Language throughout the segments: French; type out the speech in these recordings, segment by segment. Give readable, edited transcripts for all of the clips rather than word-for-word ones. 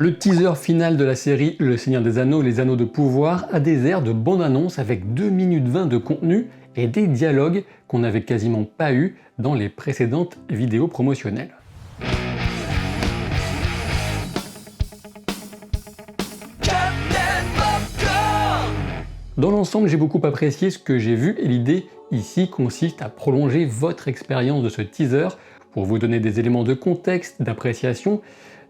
Le teaser final de la série Le Seigneur des Anneaux, les Anneaux de pouvoir a des airs de bande-annonce avec 2 minutes 20 de contenu et des dialogues qu'on n'avait quasiment pas eu dans les précédentes vidéos promotionnelles. Dans l'ensemble, j'ai beaucoup apprécié ce que j'ai vu et l'idée ici consiste à prolonger votre expérience de ce teaser pour vous donner des éléments de contexte, d'appréciation,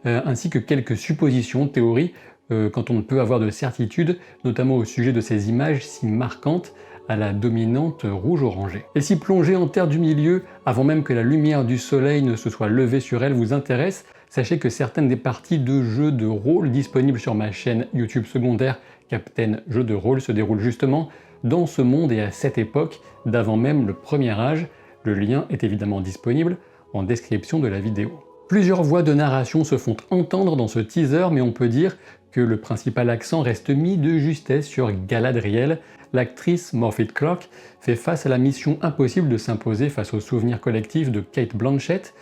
ainsi que quelques suppositions, théories, quand on ne peut avoir de certitude, notamment au sujet de ces images si marquantes à la dominante rouge-orangée. Et si plonger en terre du milieu, avant même que la lumière du soleil ne se soit levée sur elle, vous intéresse, sachez que certaines des parties de jeux de rôle disponibles sur ma chaîne YouTube secondaire Captain Jeux de rôle se déroulent justement dans ce monde et à cette époque, d'avant même le premier âge. Le lien est évidemment disponible en description de la vidéo. Plusieurs voix de narration se font entendre dans ce teaser, mais on peut dire que le principal accent reste mis de justesse sur Galadriel. L'actrice Morfydd Clark fait face à la mission impossible de s'imposer face au souvenir collectif de Cate Blanchett,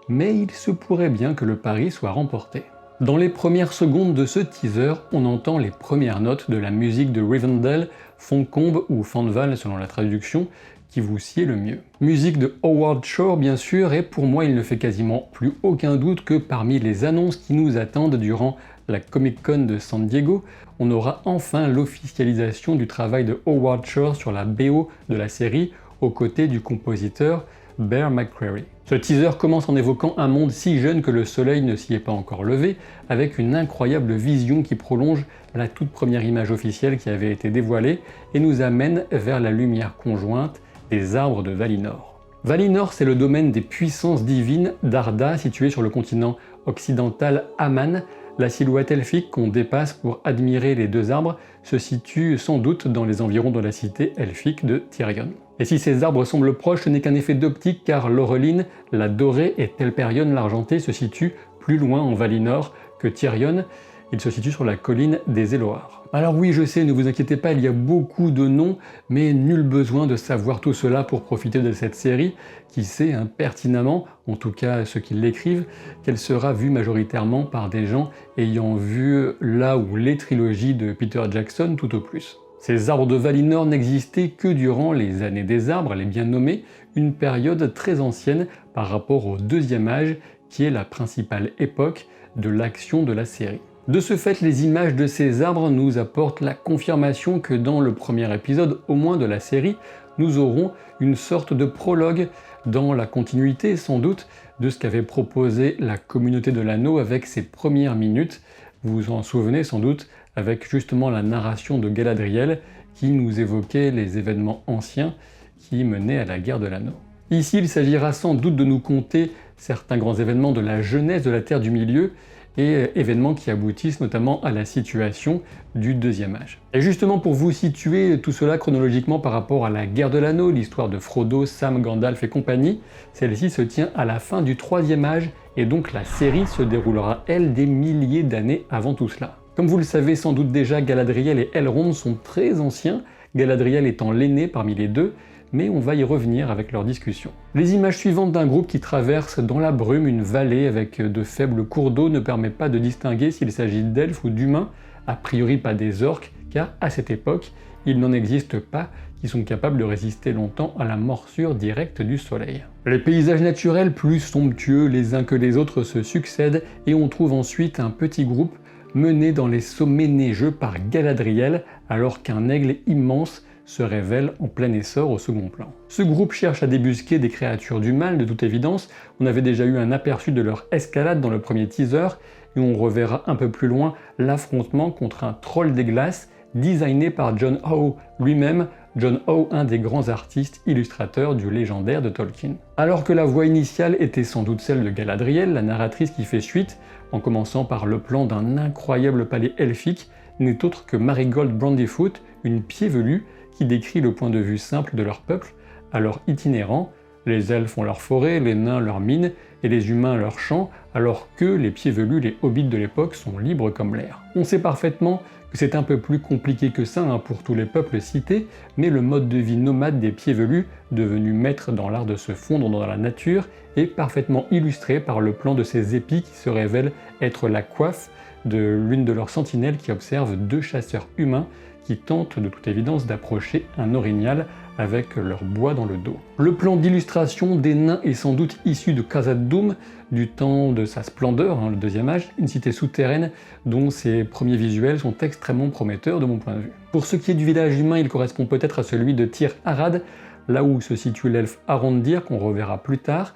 mais il se pourrait bien que le pari soit remporté. Dans les premières secondes de ce teaser, on entend les premières notes de la musique de Rivendell, Fontcombe ou Fandval selon la traduction, qui vous sied le mieux. Musique de Howard Shore bien sûr, et pour moi il ne fait quasiment plus aucun doute que parmi les annonces qui nous attendent durant la Comic Con de San Diego, on aura enfin l'officialisation du travail de Howard Shore sur la BO de la série, aux côtés du compositeur Bear McCreary. Ce teaser commence en évoquant un monde si jeune que le soleil ne s'y est pas encore levé, avec une incroyable vision qui prolonge la toute première image officielle qui avait été dévoilée et nous amène vers la lumière conjointe des arbres de Valinor. Valinor, c'est le domaine des puissances divines d'Arda, situé sur le continent occidental Aman. La silhouette elfique qu'on dépasse pour admirer les deux arbres se situe sans doute dans les environs de la cité elfique de Tirion. Et si ces arbres semblent proches, ce n'est qu'un effet d'optique car Laureline, la dorée, et Telperion, l'argenté, se situent plus loin en Valinor que Tirion. Il se situe sur la colline des Elohar. Alors oui, je sais, ne vous inquiétez pas, il y a beaucoup de noms, mais nul besoin de savoir tout cela pour profiter de cette série, qui sait pertinemment, en tout cas ceux qui l'écrivent, qu'elle sera vue majoritairement par des gens ayant vu la ou les trilogies de Peter Jackson tout au plus. Ces arbres de Valinor n'existaient que durant les années des arbres, les bien nommés, une période très ancienne par rapport au deuxième âge, qui est la principale époque de l'action de la série. De ce fait, les images de ces arbres nous apportent la confirmation que dans le premier épisode, au moins de la série, nous aurons une sorte de prologue dans la continuité, sans doute, de ce qu'avait proposé la communauté de l'anneau avec ses premières minutes. Vous vous en souvenez sans doute, avec justement la narration de Galadriel qui nous évoquait les événements anciens qui menaient à la guerre de l'anneau. Ici, il s'agira sans doute de nous conter certains grands événements de la jeunesse de la Terre du Milieu, et événements qui aboutissent notamment à la situation du deuxième âge. Et justement pour vous situer tout cela chronologiquement par rapport à la guerre de l'anneau, l'histoire de Frodo, Sam, Gandalf et compagnie, celle-ci se tient à la fin du troisième âge et donc la série se déroulera elle des milliers d'années avant tout cela. Comme vous le savez sans doute déjà, Galadriel et Elrond sont très anciens, Galadriel étant l'aîné parmi les deux, mais on va y revenir avec leur discussion. Les images suivantes d'un groupe qui traverse dans la brume une vallée avec de faibles cours d'eau ne permettent pas de distinguer s'il s'agit d'elfes ou d'humains, a priori pas des orques, car à cette époque, il n'en existe pas qui sont capables de résister longtemps à la morsure directe du soleil. Les paysages naturels plus somptueux les uns que les autres se succèdent et on trouve ensuite un petit groupe mené dans les sommets neigeux par Galadriel alors qu'un aigle immense se révèle en plein essor au second plan. Ce groupe cherche à débusquer des créatures du mal de toute évidence, on avait déjà eu un aperçu de leur escalade dans le premier teaser, et on reverra un peu plus loin l'affrontement contre un troll des glaces designé par John Howe lui-même, John Howe, un des grands artistes illustrateurs du légendaire de Tolkien. Alors que la voix initiale était sans doute celle de Galadriel, la narratrice qui fait suite, en commençant par le plan d'un incroyable palais elfique, n'est autre que Marigold Brandyfoot, une pied velue, qui décrit le point de vue simple de leur peuple, alors itinérant, les elfes ont leur forêt, les nains leurs mines, et les humains leurs champs, alors que les pieds velus, les hobbits de l'époque, sont libres comme l'air. On sait parfaitement que c'est un peu plus compliqué que ça pour tous les peuples cités, mais le mode de vie nomade des pieds velus, devenu maître dans l'art de se fondre dans la nature, est parfaitement illustré par le plan de ces épis qui se révèlent être la coiffe de l'une de leurs sentinelles qui observe deux chasseurs humains qui tentent de toute évidence d'approcher un orignal avec leur bois dans le dos. Le plan d'illustration des nains est sans doute issu de Khazad-dûm, du temps de sa splendeur, le deuxième âge, une cité souterraine dont ses premiers visuels sont extrêmement prometteurs de mon point de vue. Pour ce qui est du village humain, il correspond peut-être à celui de Tir Arad, là où se situe l'elfe Arondir qu'on reverra plus tard,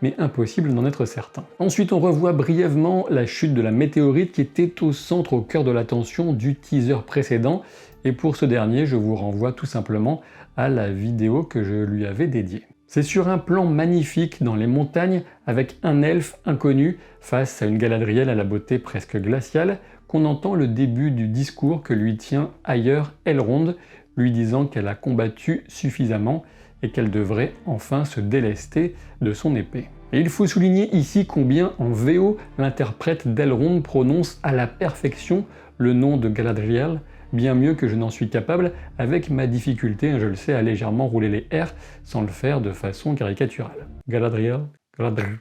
mais impossible d'en être certain. Ensuite, on revoit brièvement la chute de la météorite qui était au centre, au cœur de l'attention du teaser précédent, et pour ce dernier, je vous renvoie tout simplement à la vidéo que je lui avais dédiée. C'est sur un plan magnifique dans les montagnes, avec un elfe inconnu face à une Galadriel à la beauté presque glaciale, qu'on entend le début du discours que lui tient ailleurs Elrond, lui disant qu'elle a combattu suffisamment et qu'elle devrait enfin se délester de son épée. Et il faut souligner ici combien en VO l'interprète d'Elrond prononce à la perfection le nom de Galadriel, bien mieux que je n'en suis capable avec ma difficulté, je le sais, à légèrement rouler les R sans le faire de façon caricaturale. Galadriel, Galadriel.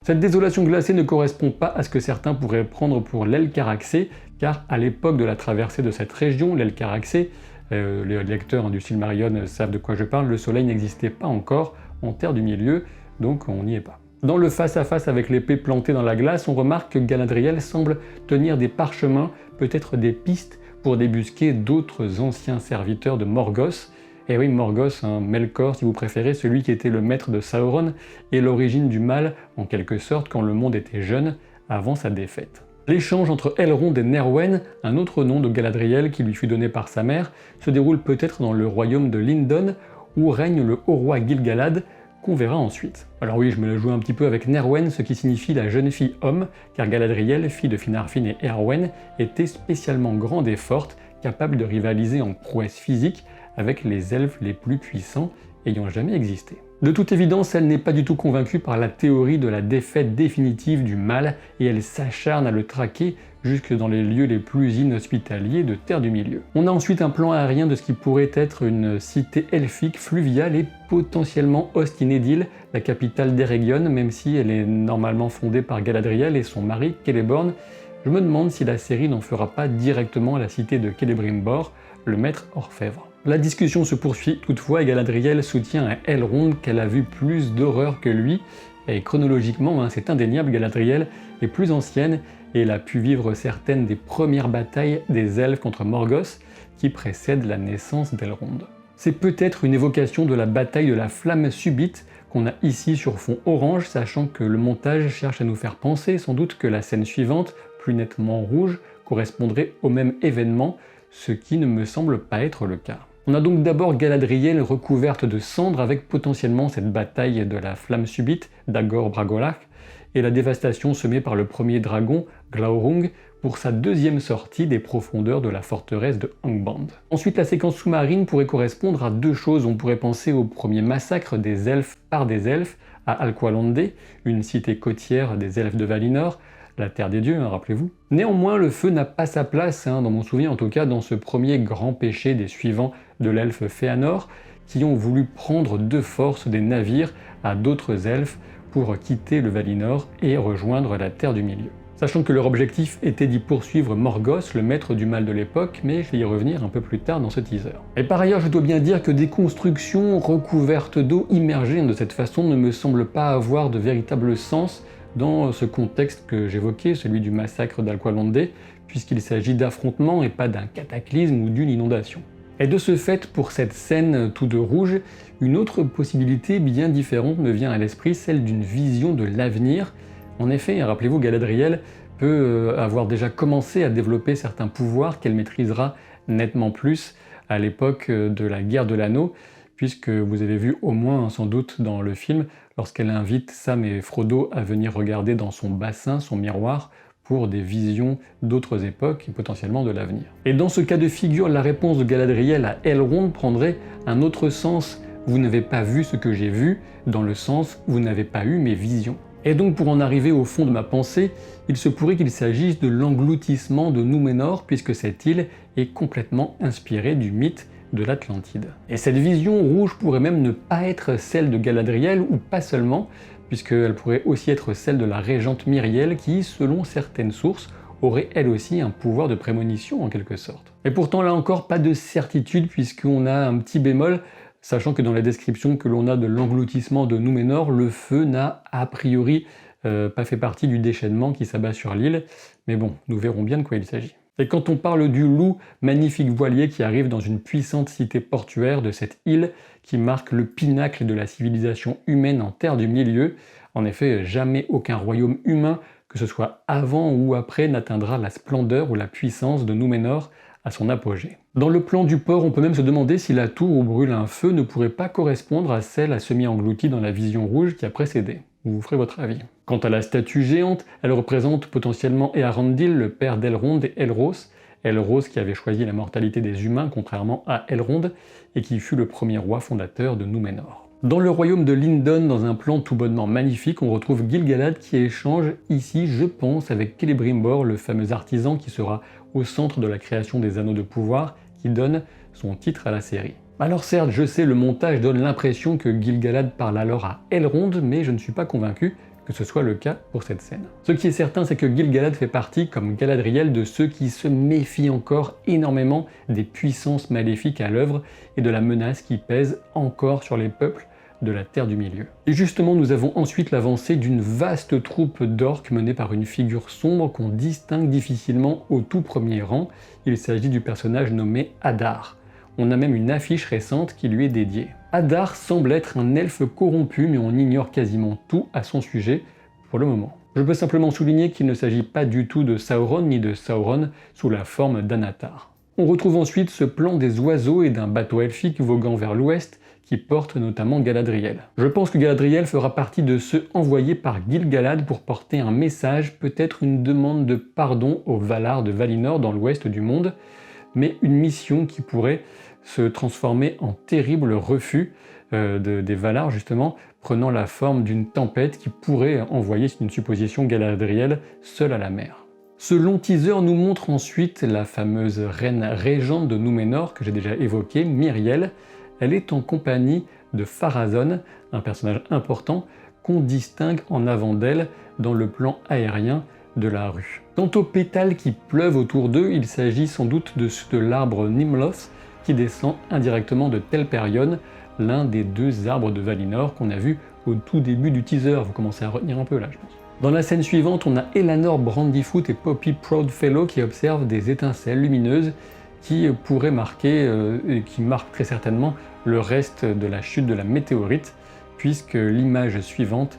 Cette désolation glacée ne correspond pas à ce que certains pourraient prendre pour l'Elcaraxé, car à l'époque de la traversée de cette région, l'Elcaraxé, les lecteurs du Silmarillion savent de quoi je parle, le soleil n'existait pas encore en Terre du Milieu, donc on n'y est pas. Dans le face-à-face avec l'épée plantée dans la glace, on remarque que Galadriel semble tenir des parchemins, peut-être des pistes, pour débusquer d'autres anciens serviteurs de Morgoth. Et oui, Morgoth, Melkor si vous préférez, celui qui était le maître de Sauron, et l'origine du mal, en quelque sorte, quand le monde était jeune, avant sa défaite. L'échange entre Elrond et Nerwen, un autre nom de Galadriel qui lui fut donné par sa mère, se déroule peut-être dans le royaume de Lindon, où règne le haut roi Gil-galad, qu'on verra ensuite. Alors oui, je me la joue un petit peu avec Nerwen, ce qui signifie la jeune fille homme, car Galadriel, fille de Finarfin et Éarwen, était spécialement grande et forte, capable de rivaliser en prouesse physique avec les elfes les plus puissants ayant jamais existé. De toute évidence, elle n'est pas du tout convaincue par la théorie de la défaite définitive du mal, et elle s'acharne à le traquer jusque dans les lieux les plus inhospitaliers de Terre du Milieu. On a ensuite un plan aérien de ce qui pourrait être une cité elfique fluviale et potentiellement Ostinedil, la capitale d'Eregion, même si elle est normalement fondée par Galadriel et son mari Celeborn. Je me demande si la série n'en fera pas directement la cité de Celebrimbor, le maître orfèvre. La discussion se poursuit toutefois et Galadriel soutient à Elrond qu'elle a vu plus d'horreur que lui, et chronologiquement, c'est indéniable, Galadriel est plus ancienne et elle a pu vivre certaines des premières batailles des elfes contre Morgoth qui précèdent la naissance d'Elrond. C'est peut-être une évocation de la bataille de la flamme subite qu'on a ici sur fond orange, sachant que le montage cherche à nous faire penser sans doute que la scène suivante, plus nettement rouge, correspondrait au même événement, ce qui ne me semble pas être le cas. On a donc d'abord Galadriel recouverte de cendres avec potentiellement cette bataille de la flamme subite d'Agor Bragolach et la dévastation semée par le premier dragon, Glaurung, pour sa deuxième sortie des profondeurs de la forteresse de Angband. Ensuite, la séquence sous-marine pourrait correspondre à deux choses. On pourrait penser au premier massacre des elfes par des elfes à Alqualondë, une cité côtière des elfes de Valinor, la terre des dieux, rappelez-vous. Néanmoins, le feu n'a pas sa place, dans mon souvenir en tout cas, dans ce premier grand péché des suivants de l'elfe Féanor, qui ont voulu prendre de force des navires à d'autres elfes pour quitter le Valinor et rejoindre la Terre du Milieu. Sachant que leur objectif était d'y poursuivre Morgoth, le maître du mal de l'époque, mais je vais y revenir un peu plus tard dans ce teaser. Et par ailleurs, je dois bien dire que des constructions recouvertes d'eau immergées de cette façon ne me semblent pas avoir de véritable sens dans ce contexte que j'évoquais, celui du massacre d'Alqualondë, puisqu'il s'agit d'affrontements et pas d'un cataclysme ou d'une inondation. Et de ce fait, pour cette scène tout de rouge, une autre possibilité bien différente me vient à l'esprit, celle d'une vision de l'avenir. En effet, rappelez-vous, Galadriel peut avoir déjà commencé à développer certains pouvoirs qu'elle maîtrisera nettement plus à l'époque de la guerre de l'anneau, puisque vous avez vu au moins sans doute dans le film, lorsqu'elle invite Sam et Frodo à venir regarder dans son bassin, son miroir, pour des visions d'autres époques et potentiellement de l'avenir. Et dans ce cas de figure, la réponse de Galadriel à Elrond prendrait un autre sens. Vous n'avez pas vu ce que j'ai vu, dans le sens vous n'avez pas eu mes visions. Et donc pour en arriver au fond de ma pensée, il se pourrait qu'il s'agisse de l'engloutissement de Númenor, puisque cette île est complètement inspirée du mythe de l'Atlantide. Et cette vision rouge pourrait même ne pas être celle de Galadriel, ou pas seulement, puisqu'elle pourrait aussi être celle de la régente Myriel qui, selon certaines sources, aurait elle aussi un pouvoir de prémonition en quelque sorte. Et pourtant là encore, pas de certitude puisqu'on a un petit bémol, sachant que dans la description que l'on a de l'engloutissement de Númenor, le feu n'a a priori pas fait partie du déchaînement qui s'abat sur l'île, mais bon, nous verrons bien de quoi il s'agit. Et quand on parle du loup, magnifique voilier qui arrive dans une puissante cité portuaire de cette île qui marque le pinacle de la civilisation humaine en Terre du Milieu, en effet, jamais aucun royaume humain, que ce soit avant ou après, n'atteindra la splendeur ou la puissance de Númenor à son apogée. Dans le plan du port, on peut même se demander si la tour où brûle un feu ne pourrait pas correspondre à celle à semi-engloutie dans la vision rouge qui a précédé. Vous ferez votre avis. Quant à la statue géante, elle représente potentiellement Eärendil, le père d'Elrond et Elros. Elros qui avait choisi la mortalité des humains contrairement à Elrond et qui fut le premier roi fondateur de Númenor. Dans le royaume de Lindon, dans un plan tout bonnement magnifique, on retrouve Gil-galad qui échange ici, je pense, avec Celebrimbor, le fameux artisan qui sera au centre de la création des Anneaux de Pouvoir, qui donne son titre à la série. Alors certes, je sais, le montage donne l'impression que Gil-galad parle alors à Elrond, mais je ne suis pas convaincu que ce soit le cas pour cette scène. Ce qui est certain, c'est que Gil-galad fait partie, comme Galadriel, de ceux qui se méfient encore énormément des puissances maléfiques à l'œuvre et de la menace qui pèse encore sur les peuples de la Terre du Milieu. Et justement, nous avons ensuite l'avancée d'une vaste troupe d'orques menée par une figure sombre qu'on distingue difficilement au tout premier rang. Il s'agit du personnage nommé Adar. On a même une affiche récente qui lui est dédiée. Adar semble être un elfe corrompu, mais on ignore quasiment tout à son sujet pour le moment. Je peux simplement souligner qu'il ne s'agit pas du tout de Sauron ni de Sauron sous la forme d'Anatar. On retrouve ensuite ce plan des oiseaux et d'un bateau elfique voguant vers l'ouest qui porte notamment Galadriel. Je pense que Galadriel fera partie de ceux envoyés par Gil-galad pour porter un message, peut-être une demande de pardon aux Valar de Valinor dans l'ouest du monde, mais une mission qui pourrait se transformer en terrible refus des Valar justement, prenant la forme d'une tempête qui pourrait envoyer, c'est une supposition, Galadriel seule à la mer. Ce long teaser nous montre ensuite la fameuse reine régente de Númenor que j'ai déjà évoquée, Míriel. Elle est en compagnie de Pharazôn, un personnage important qu'on distingue en avant d'elle dans le plan aérien de la rue. Quant aux pétales qui pleuvent autour d'eux, il s'agit sans doute de l'arbre Nimloth qui descend indirectement de Telperion, l'un des deux arbres de Valinor qu'on a vu au tout début du teaser. Vous commencez à retenir un peu là, je pense. Dans la scène suivante, on a Elanor Brandyfoot et Poppy Proudfellow qui observent des étincelles lumineuses qui pourraient marquer, et qui marquent très certainement le reste de la chute de la météorite, puisque l'image suivante,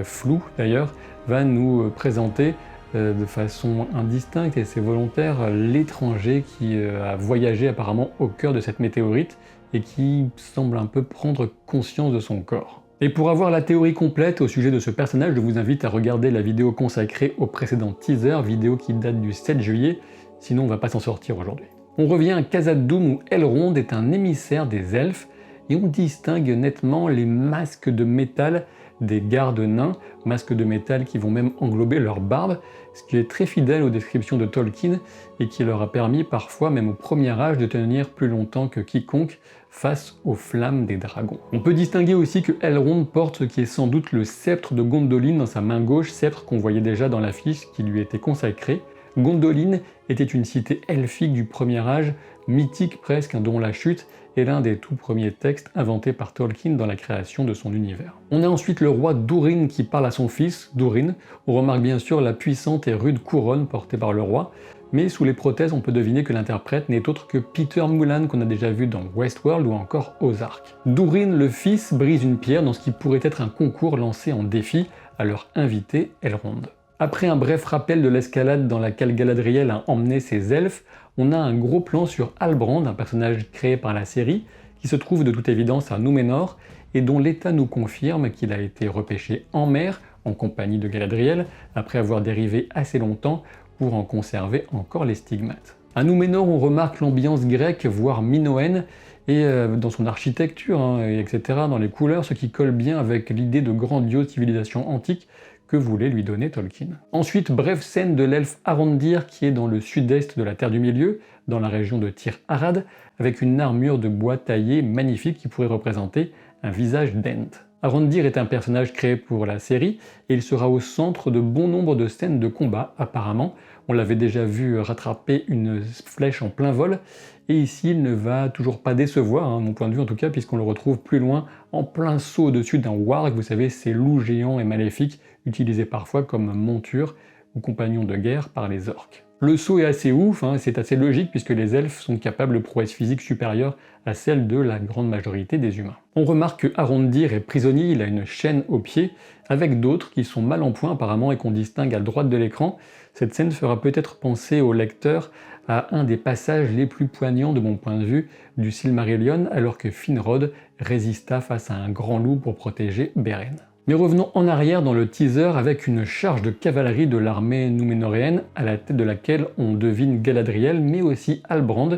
floue d'ailleurs, va nous présenter de façon indistincte, et c'est volontaire, l'étranger qui a voyagé apparemment au cœur de cette météorite et qui semble un peu prendre conscience de son corps. Et pour avoir la théorie complète au sujet de ce personnage, je vous invite à regarder la vidéo consacrée au précédent teaser, vidéo qui date du 7 juillet, sinon on va pas s'en sortir aujourd'hui. On revient à Khazad-dûm où Elrond est un émissaire des elfes et on distingue nettement les masques de métal des gardes nains, masques de métal qui vont même englober leur barbe, ce qui est très fidèle aux descriptions de Tolkien et qui leur a permis parfois, même au premier âge, de tenir plus longtemps que quiconque face aux flammes des dragons. On peut distinguer aussi que Elrond porte ce qui est sans doute le sceptre de Gondolin dans sa main gauche, sceptre qu'on voyait déjà dans l'affiche qui lui était consacrée. Gondolin était une cité elfique du premier âge, mythique presque, dont la chute est l'un des tout premiers textes inventés par Tolkien dans la création de son univers. On a ensuite le roi Durin qui parle à son fils, Durin. On remarque bien sûr la puissante et rude couronne portée par le roi, mais sous les prothèses on peut deviner que l'interprète n'est autre que Peter Mullan qu'on a déjà vu dans Westworld ou encore Ozark. Durin, le fils, brise une pierre dans ce qui pourrait être un concours lancé en défi à leur invité Elrond. Après un bref rappel de l'escalade dans laquelle Galadriel a emmené ses elfes, on a un gros plan sur Halbrand, un personnage créé par la série, qui se trouve de toute évidence à Númenor, et dont l'état nous confirme qu'il a été repêché en mer, en compagnie de Galadriel, après avoir dérivé assez longtemps pour en conserver encore les stigmates. À Númenor, on remarque l'ambiance grecque, voire minoenne, et dans son architecture, etc., dans les couleurs, ce qui colle bien avec l'idée de grandiose civilisation antique que voulait lui donner Tolkien. Ensuite, brève scène de l'elfe Arondir qui est dans le sud-est de la Terre du Milieu, dans la région de Tir Arad, avec une armure de bois taillé magnifique qui pourrait représenter un visage d'Ent. Arondir est un personnage créé pour la série et il sera au centre de bon nombre de scènes de combat apparemment. On l'avait déjà vu rattraper une flèche en plein vol et ici il ne va toujours pas décevoir, mon point de vue en tout cas, puisqu'on le retrouve plus loin en plein saut au-dessus d'un warg, vous savez ces loups géants et maléfiques utilisés parfois comme monture ou compagnons de guerre par les orques. Le saut est assez ouf, c'est assez logique puisque les elfes sont capables de prouesses physiques supérieures à celles de la grande majorité des humains. On remarque que Arondir est prisonnier, il a une chaîne au pied, avec d'autres qui sont mal en point apparemment et qu'on distingue à droite de l'écran. Cette scène fera peut-être penser au lecteur à un des passages les plus poignants de mon point de vue du Silmarillion, alors que Finrod résista face à un grand loup pour protéger Beren. Mais revenons en arrière dans le teaser avec une charge de cavalerie de l'armée núménoréenne à la tête de laquelle on devine Galadriel mais aussi Halbrand,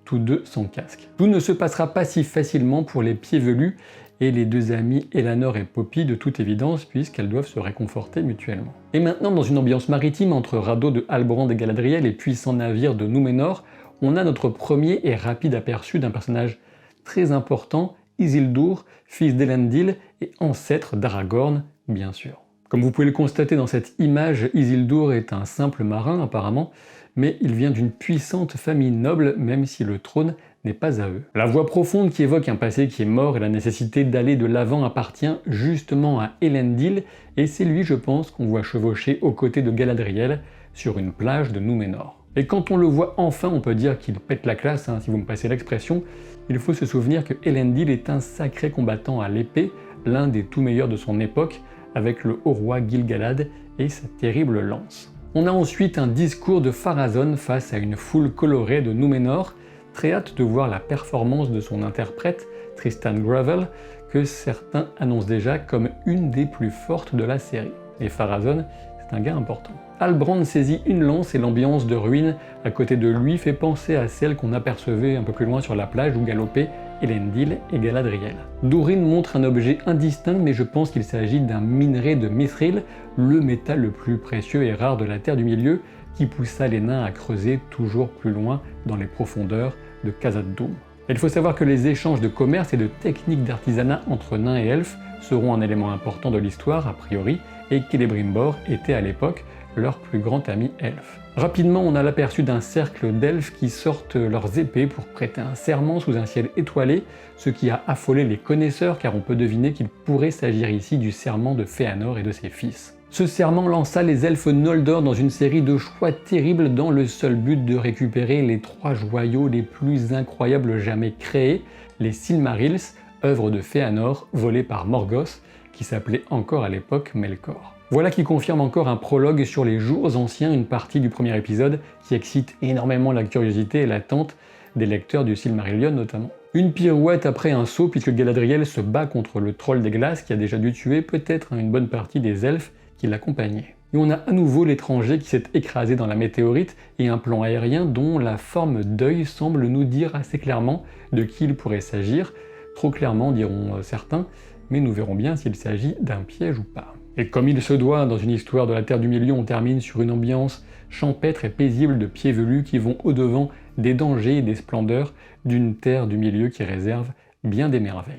tous deux sans casque. Tout ne se passera pas si facilement pour les pieds velus et les deux amies Elanor et Poppy de toute évidence puisqu'elles doivent se réconforter mutuellement. Et maintenant dans une ambiance maritime entre radeaux de Halbrand et Galadriel et puissants navires de Númenor, on a notre premier et rapide aperçu d'un personnage très important, Isildur, fils d'Elendil et ancêtre d'Aragorn, bien sûr. Comme vous pouvez le constater dans cette image, Isildur est un simple marin apparemment, mais il vient d'une puissante famille noble, même si le trône n'est pas à eux. La voix profonde qui évoque un passé qui est mort et la nécessité d'aller de l'avant appartient justement à Elendil, et c'est lui, je pense, qu'on voit chevaucher aux côtés de Galadriel sur une plage de Númenor. Et quand on le voit enfin, on peut dire qu'il pète la classe, si vous me passez l'expression. Il faut se souvenir que Elendil est un sacré combattant à l'épée, l'un des tout meilleurs de son époque, avec le haut roi Gil-galad et sa terrible lance. On a ensuite un discours de Pharazôn face à une foule colorée de Númenor, très hâte de voir la performance de son interprète, Tristan Gravel, que certains annoncent déjà comme une des plus fortes de la série. Et Pharazôn, c'est un gars important. Halbrand saisit une lance et l'ambiance de ruines à côté de lui fait penser à celle qu'on apercevait un peu plus loin sur la plage où galopaient Elendil et Galadriel. Durin montre un objet indistinct mais je pense qu'il s'agit d'un minerai de mithril, le métal le plus précieux et rare de la Terre du Milieu, qui poussa les nains à creuser toujours plus loin dans les profondeurs de Khazad-dûm. Il faut savoir que les échanges de commerce et de techniques d'artisanat entre nains et elfes seront un élément important de l'histoire a priori, et Celebrimbor était à l'époque leur plus grand ami elfe. Rapidement, on a l'aperçu d'un cercle d'elfes qui sortent leurs épées pour prêter un serment sous un ciel étoilé, ce qui a affolé les connaisseurs car on peut deviner qu'il pourrait s'agir ici du serment de Fëanor et de ses fils. Ce serment lança les elfes Noldor dans une série de choix terribles dans le seul but de récupérer les 3 joyaux les plus incroyables jamais créés, les Silmarils, œuvre de Fëanor volée par Morgoth, qui s'appelait encore à l'époque Melkor. Voilà qui confirme encore un prologue sur les jours anciens, une partie du premier épisode qui excite énormément la curiosité et l'attente des lecteurs du Silmarillion notamment. Une pirouette après un saut puisque Galadriel se bat contre le troll des glaces qui a déjà dû tuer peut-être une bonne partie des elfes qui l'accompagnaient. Et on a à nouveau l'étranger qui s'est écrasé dans la météorite et un plan aérien dont la forme d'œil semble nous dire assez clairement de qui il pourrait s'agir, trop clairement diront certains, mais nous verrons bien s'il s'agit d'un piège ou pas. Et comme il se doit, dans une histoire de la Terre du Milieu, on termine sur une ambiance champêtre et paisible de pieds velus qui vont au-devant des dangers et des splendeurs d'une Terre du Milieu qui réserve bien des merveilles.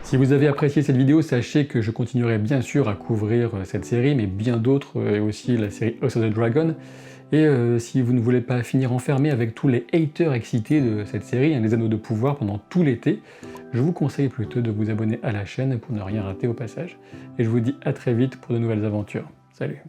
Si vous avez apprécié cette vidéo, sachez que je continuerai bien sûr à couvrir cette série, mais bien d'autres, et aussi la série House of the Dragon. Et si vous ne voulez pas finir enfermé avec tous les haters excités de cette série, les Anneaux de pouvoir pendant tout l'été, je vous conseille plutôt de vous abonner à la chaîne pour ne rien rater au passage. Et je vous dis à très vite pour de nouvelles aventures. Salut!